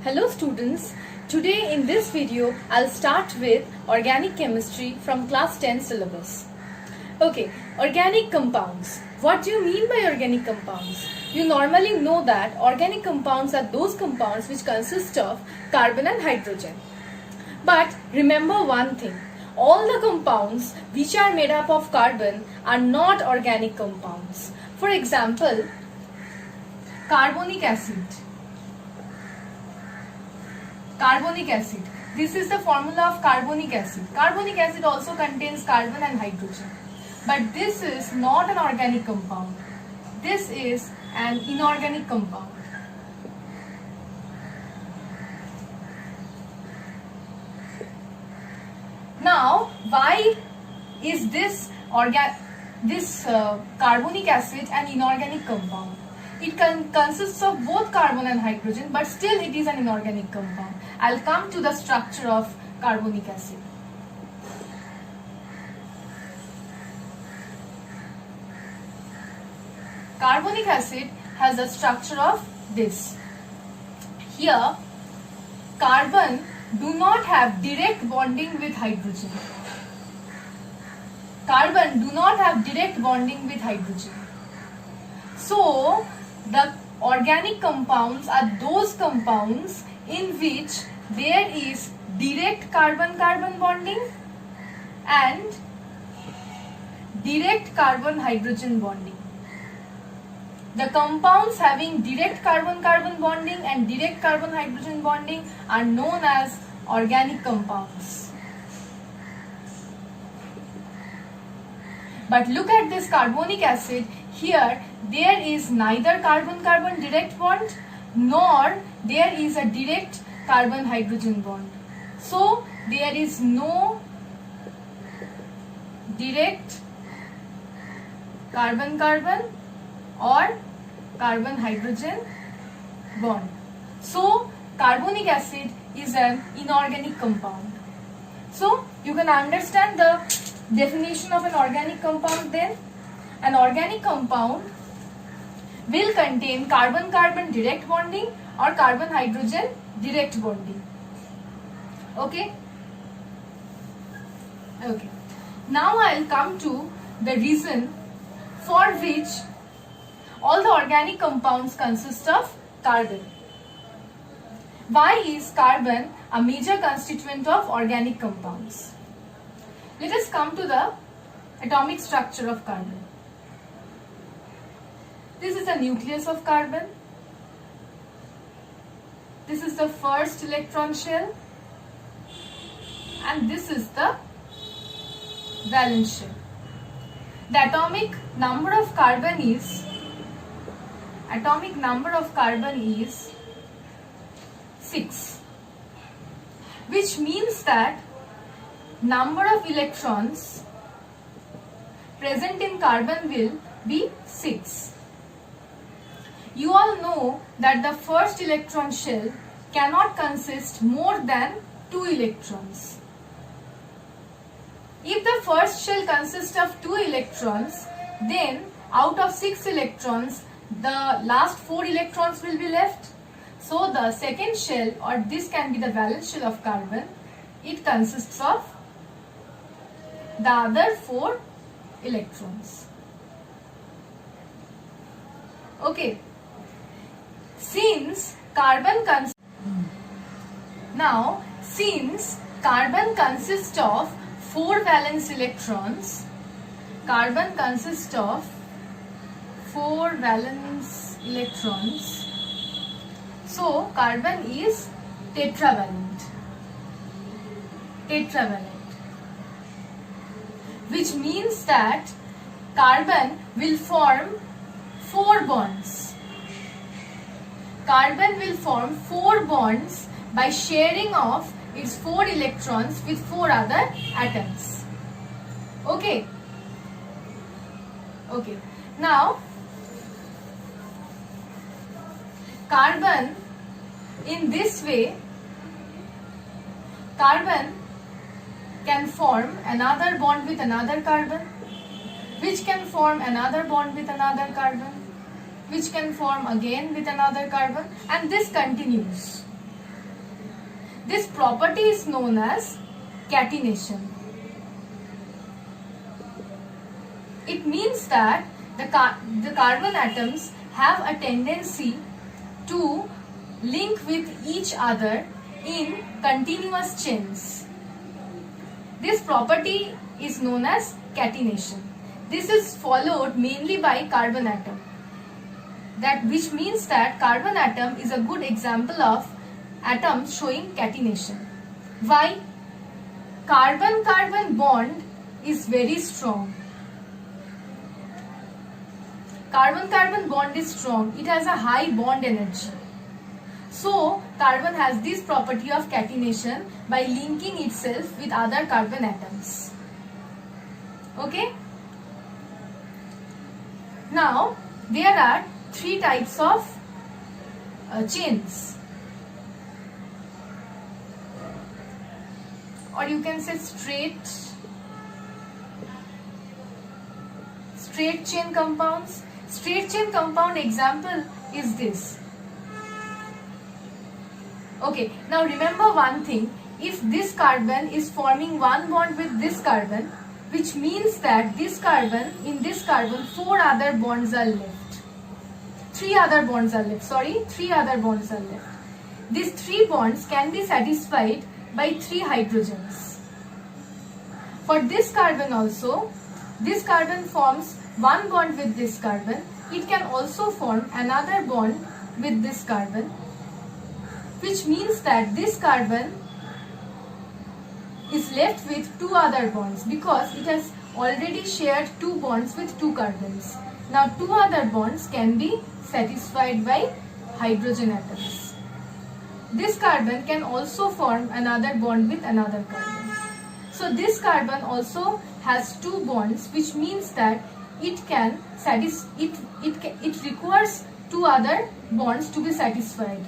Hello students, today in this video I'll start with organic chemistry from class 10 syllabus. Okay, organic compounds. What do you mean by organic compounds? You normally know that organic compounds are those compounds which consist of carbon and hydrogen. But remember one thing, all the compounds which are made up of carbon are not organic compounds. For example, carbonic acid. Carbonic acid. This is the formula of carbonic acid. Carbonic acid also contains carbon and hydrogen. But this is not an organic compound. This is an inorganic compound. Now, why is this carbonic acid an inorganic compound? It consists of both carbon and hydrogen, but still it is an inorganic compound. I'll come to the structure of carbonic acid. Carbonic acid has a structure of this. Here, carbon do not have direct bonding with hydrogen. Carbon do not have direct bonding with hydrogen. So, the organic compounds are those compounds in which there is direct carbon-carbon bonding and direct carbon-hydrogen bonding. The compounds having direct carbon-carbon bonding and direct carbon-hydrogen bonding are known as organic compounds. But look at this carbonic acid. Here, there is neither carbon-carbon direct bond nor there is a direct carbon-hydrogen bond. So, there is no direct carbon-carbon or carbon-hydrogen bond. So, carbonic acid is an inorganic compound. So, you can understand the definition of an organic compound then. An organic compound will contain carbon-carbon direct bonding or carbon-hydrogen direct bonding. Okay? Okay. Now I'll come to the reason for which all the organic compounds consist of carbon. Why is carbon a major constituent of organic compounds? Let us come to the atomic structure of carbon. This is the nucleus of carbon. This is the first electron shell. And this is the valence shell. The atomic number of carbon is 6. Which means that number of electrons present in carbon will be 6. You all know that the first electron shell cannot consist more than 2 electrons. If the first shell consists of 2 electrons, then out of 6 electrons, the last 4 electrons will be left. So the second shell, or this can be the valence shell of carbon, it consists of the other 4 electrons. Okay. Since carbon consists of 4 valence electrons, so carbon is tetravalent, which means that carbon will form 4 bonds. Carbon will form 4 bonds by sharing of its 4 electrons with 4 other atoms. Okay. Okay. Now, carbon in this way, carbon can form another bond with another carbon, which can form another bond with another carbon, which can form again with another carbon, and this continues. This property is known as catenation. It means that the carbon atoms have a tendency to link with each other in continuous chains. This property is known as catenation. This is followed mainly by carbon atom. Which means that carbon atom is a good example of atoms showing catenation. Why? Carbon-carbon bond is very strong. Carbon-carbon bond is strong. It has a high bond energy. So, carbon has this property of catenation by linking itself with other carbon atoms. Okay? Now, there are three types of chains. Or you can say straight chain compounds. Straight chain compound example is this. Okay, now remember one thing. If this carbon is forming one bond with this carbon, which means that in this carbon, 4 other bonds are left. 3 other bonds are left. These 3 bonds can be satisfied by 3 hydrogens. For this carbon also, this carbon forms one bond with this carbon. It can also form another bond with this carbon, which means that this carbon is left with 2 other bonds because it has already shared 2 bonds with 2 carbons. Now 2 other bonds can be satisfied by hydrogen atoms. This carbon can also form another bond with another carbon. So this carbon also has 2 bonds, which means that it requires 2 other bonds to be satisfied,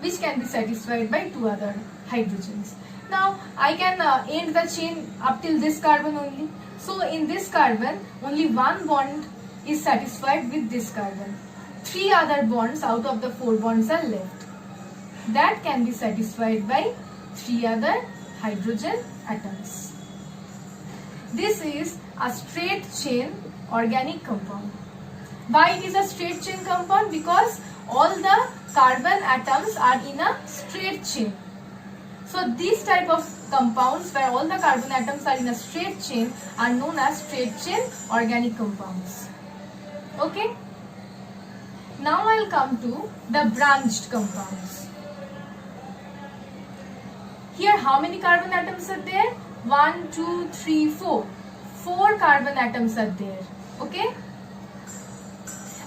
which can be satisfied by 2 other hydrogens. Now I can end the chain up till this carbon only. So in this carbon only 1 bond is satisfied with this carbon. 3 other bonds out of the 4 bonds are left. That can be satisfied by 3 other hydrogen atoms. This is a straight chain organic compound. Why it is a straight chain compound? Because all the carbon atoms are in a straight chain. So these type of compounds where all the carbon atoms are in a straight chain are known as straight chain organic compounds. Okay? Now I'll come to the branched compounds. Here how many carbon atoms are there? 1, 2, 3, 4. 4 carbon atoms are there. Okay?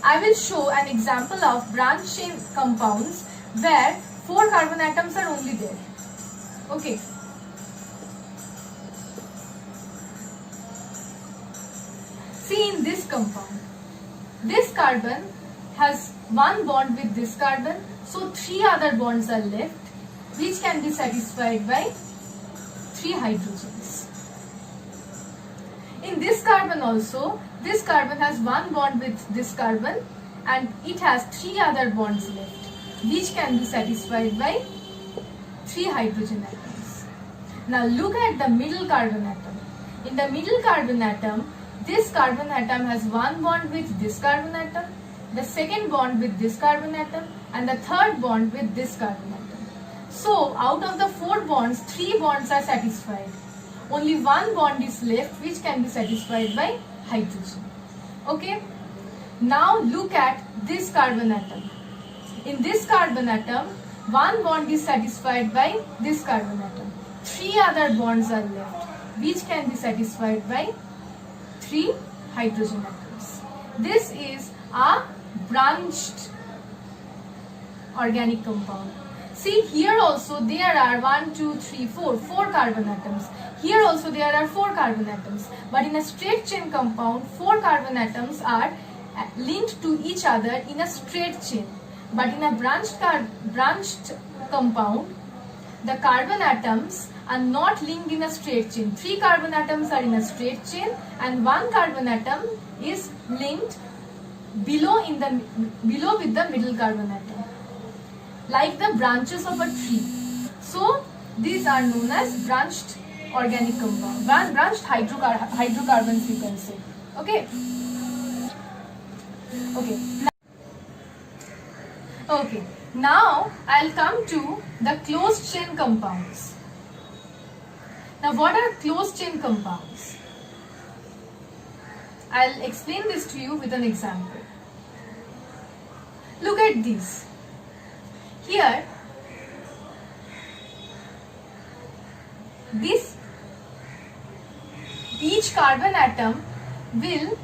I will show an example of branched chain compounds where 4 carbon atoms are only there. Okay. See in this compound, this carbon has 1 bond with this carbon, so 3 other bonds are left, which can be satisfied by 3 hydrogens. In this carbon also, this carbon has 1 bond with this carbon and it has 3 other bonds left, which can be satisfied by 3 hydrogen atoms. Now look at the middle carbon atom. In the middle carbon atom, this carbon atom has 1 bond with this carbon atom, the second bond with this carbon atom, and the third bond with this carbon atom. So out of the 4 bonds, 3 bonds are satisfied. Only 1 bond is left, which can be satisfied by hydrogen. Okay? Now look at this carbon atom. In this carbon atom, 1 bond is satisfied by this carbon atom. 3 other bonds are left, which can be satisfied by 3 hydrogen atoms. This is a branched organic compound. See, here also there are 1, 2, 3, 4 carbon atoms. Here also there are 4 carbon atoms. But in a straight chain compound, 4 carbon atoms are linked to each other in a straight chain. But in a branched compound, the carbon atoms are not linked in a straight chain. 3 carbon atoms are in a straight chain and 1 carbon atom is linked below with the middle carbon atom. Like the branches of a tree. So these are known as branched organic compound, branched hydrocarbons you can say. Okay. Okay. Now I'll come to the closed chain compounds. Now what are closed chain compounds? I'll explain this to you with an example. Look at these. Here, each carbon atom will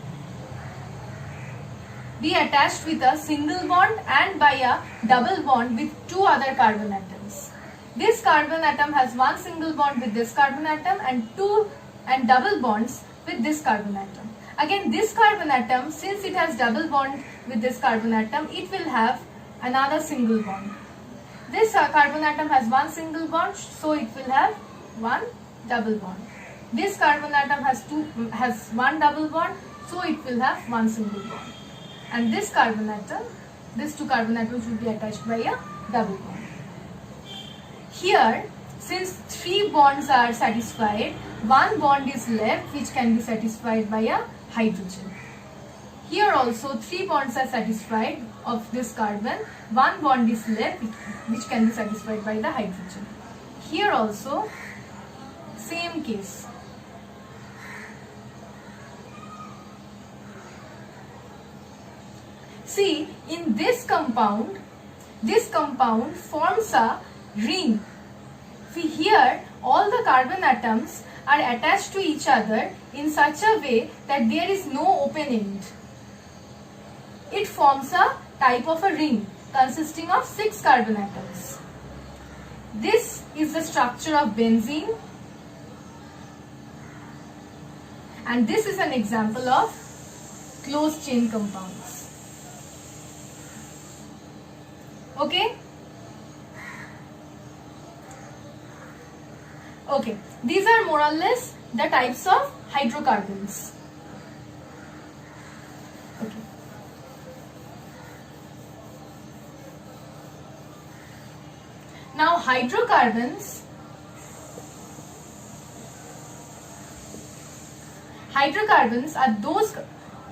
be attached with a single bond and by a double bond with two other carbon atoms. This carbon atom has one single bond with this carbon atom and two double bonds with this carbon atom. Again, this carbon atom, since it has double bond with this carbon atom, it will have another single bond. This carbon atom has one single bond, so it will have one double bond. This carbon atom has one double bond, so it will have one single bond. And this carbon atom, these two carbon atoms will be attached by a double bond. Here, since three bonds are satisfied, one bond is left which can be satisfied by a hydrogen. Here also three bonds are satisfied of this carbon, one bond is left which can be satisfied by the hydrogen. Here also same case. See, in this compound forms a ring. See, here all the carbon atoms are attached to each other in such a way that there is no open end. It forms a type of a ring consisting of 6 carbon atoms. This is the structure of benzene, and this is an example of closed chain compounds. Okay? Okay, these are more or less the types of hydrocarbons. Okay. Now hydrocarbons are those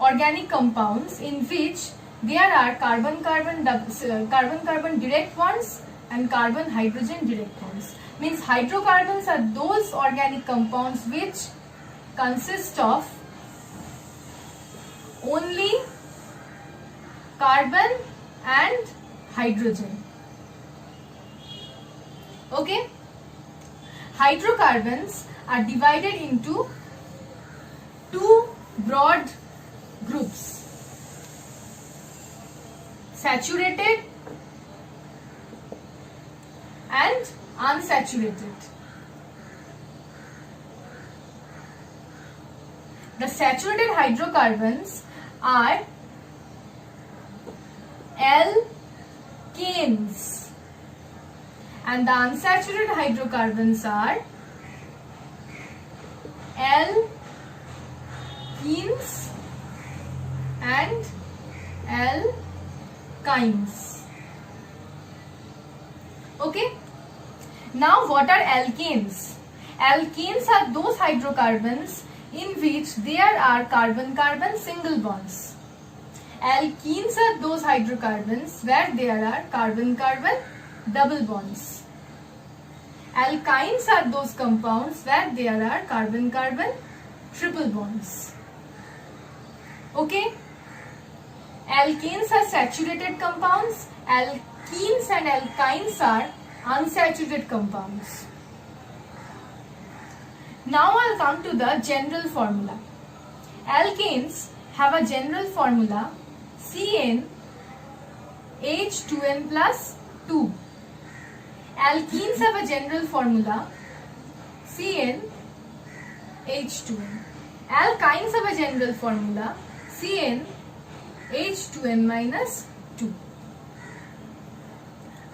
organic compounds in which there are carbon-carbon direct bonds and carbon-hydrogen direct bonds. Means hydrocarbons are those organic compounds which consist of only carbon and hydrogen. Okay? Hydrocarbons are divided into two broad groups: saturated and unsaturated. The saturated hydrocarbons are alkanes and the unsaturated hydrocarbons are alkenes and alkynes. Okay? Now what are alkanes? Alkanes are those hydrocarbons in which there are carbon-carbon single bonds. Alkenes are those hydrocarbons where there are carbon-carbon double bonds. Alkynes are those compounds where there are carbon-carbon triple bonds. Okay? Alkanes are saturated compounds. Alkenes and alkynes are unsaturated compounds. Now I'll come to the general formula. Alkanes have a general formula CnH2n plus 2. Alkenes have a general formula CnH2n. Alkynes have a general formula CnH2n minus 2.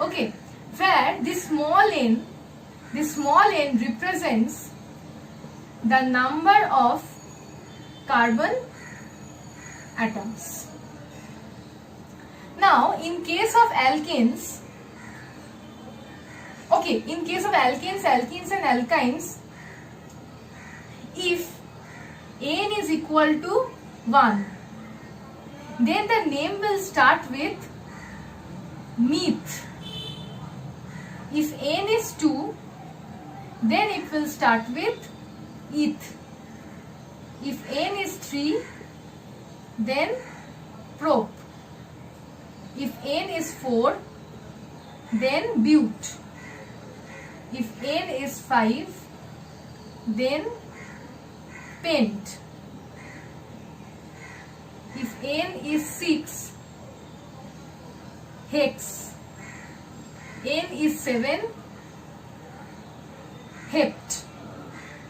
Okay, where this small n represents the number of carbon atoms. Now, in case of alkanes, Okay, in case of alkanes, alkenes and alkynes, if N is equal to 1, then the name will start with meth. If N is 2, then it will start with eth. If N is 3, then prop. If N is 4, then but. If N is 5, then pent. If N is 6, hex. N is 7, hept.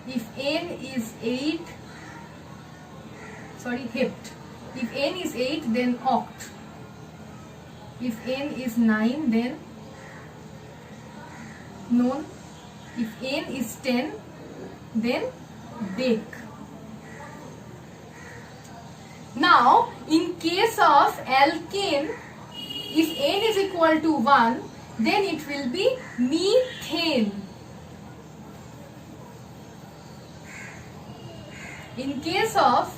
If N is 8, hept. If N is 8, then oct. If N is 9, then non. If N is 10, then dec. Now, in case of alkane, if N is equal to 1, then it will be methane. In case of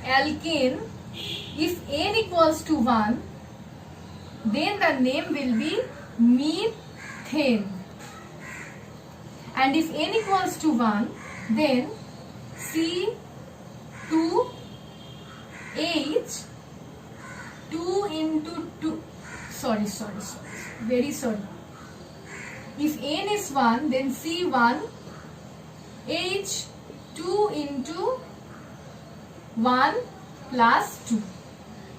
alkane, if N equals to 1, then the name will be methane. And if N equals to 1, then C2H 2 into 2. Sorry. Very sorry. If N is 1, then C1H 2 into 1 plus 2,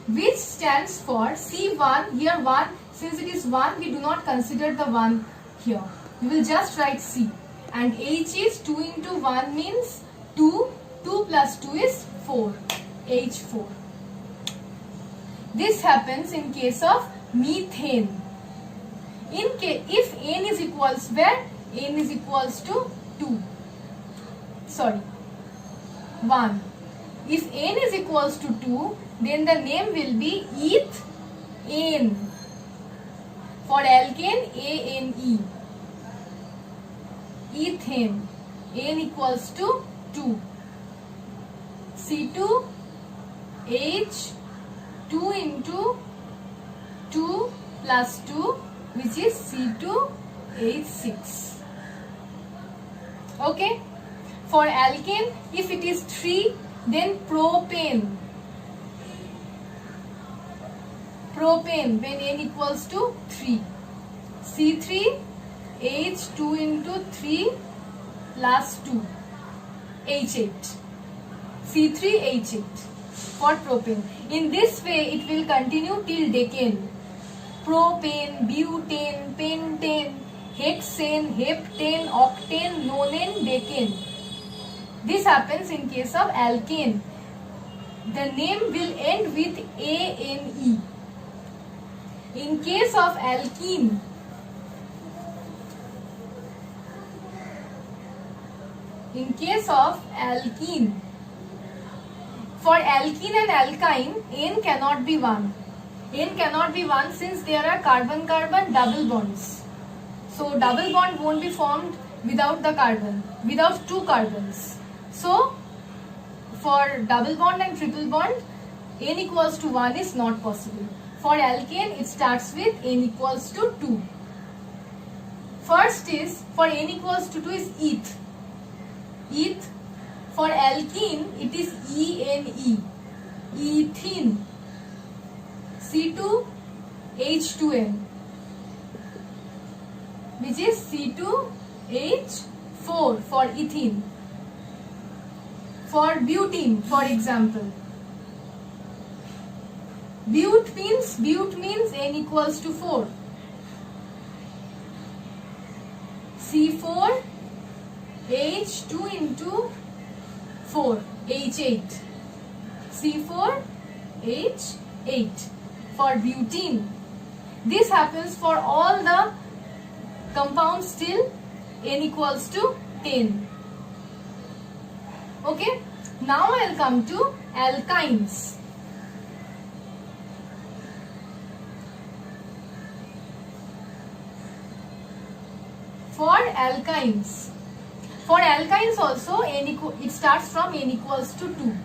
which stands for C1. Here 1, since it is 1, we do not consider the 1 here. We will just write C. And H is 2 into 1 means 2. 2 plus 2 is 4. H4. This happens in case of methane. If N is equals where? N is equals to 2. 1. If N is equals to 2, then the name will be ethane. For alkane, ANE. Ethane. N equals to 2. C2H 2 into 2 plus 2, which is C2H6. Okay. For alkane, if it is 3, then propane. Propane when N equals to 3. C3H 2 into 3 plus 2. H8. C3H8 for propane. In this way, it will continue till decane. Propane, butane, pentane, hexane, heptane, octane, nonane, decane. This happens in case of alkane. The name will end with ANE. In case of alkene, for alkene and alkyne, N cannot be 1. N cannot be 1 since there are carbon-carbon double bonds. So double bond won't be formed without the carbon, without 2 carbons. So for double bond and triple bond, N equals to 1 is not possible. For alkane, it starts with N equals to 2. First is, for N equals to 2 is eth. Eth. For alkene, it is ENE. Ethene. C2H2N, which is C2H4 for ethene. For butene, for example, But means N equals to 4. C4 H2 into 4, H8. C4 H8 for butene. This happens for all the compounds till N equals to 10. Okay. Now I will come to alkynes. For alkynes also it starts from n equals to 2.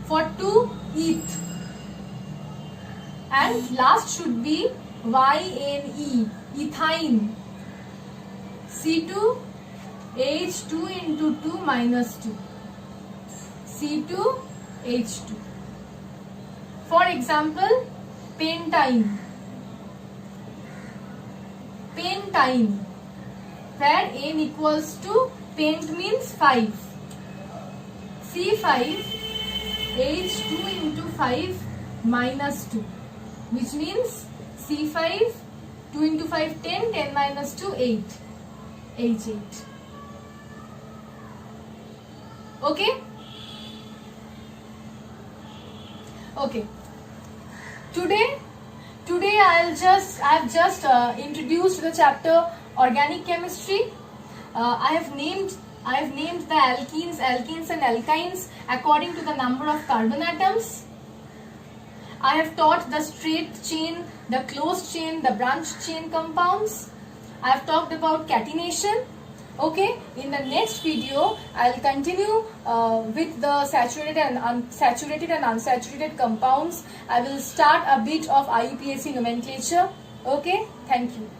For 2eth, and last should be YNE, ethyne. C2H2 into 2 minus 2. C2H2. For example, pentine, where n equals to, pent means 5. C5H2 into 5 minus 2, which means C5, 2 into 5, 10, 10 minus 2, 8. H8. Okay? Okay. Today I've just introduced the chapter organic chemistry. I have named the alkenes and alkynes according to the number of carbon atoms. I have taught the straight chain, the closed chain, the branched chain compounds. I have talked about catenation. Okay, in the next video, I'll continue with the saturated and unsaturated compounds. I will start a bit of IUPAC nomenclature. Okay, thank you.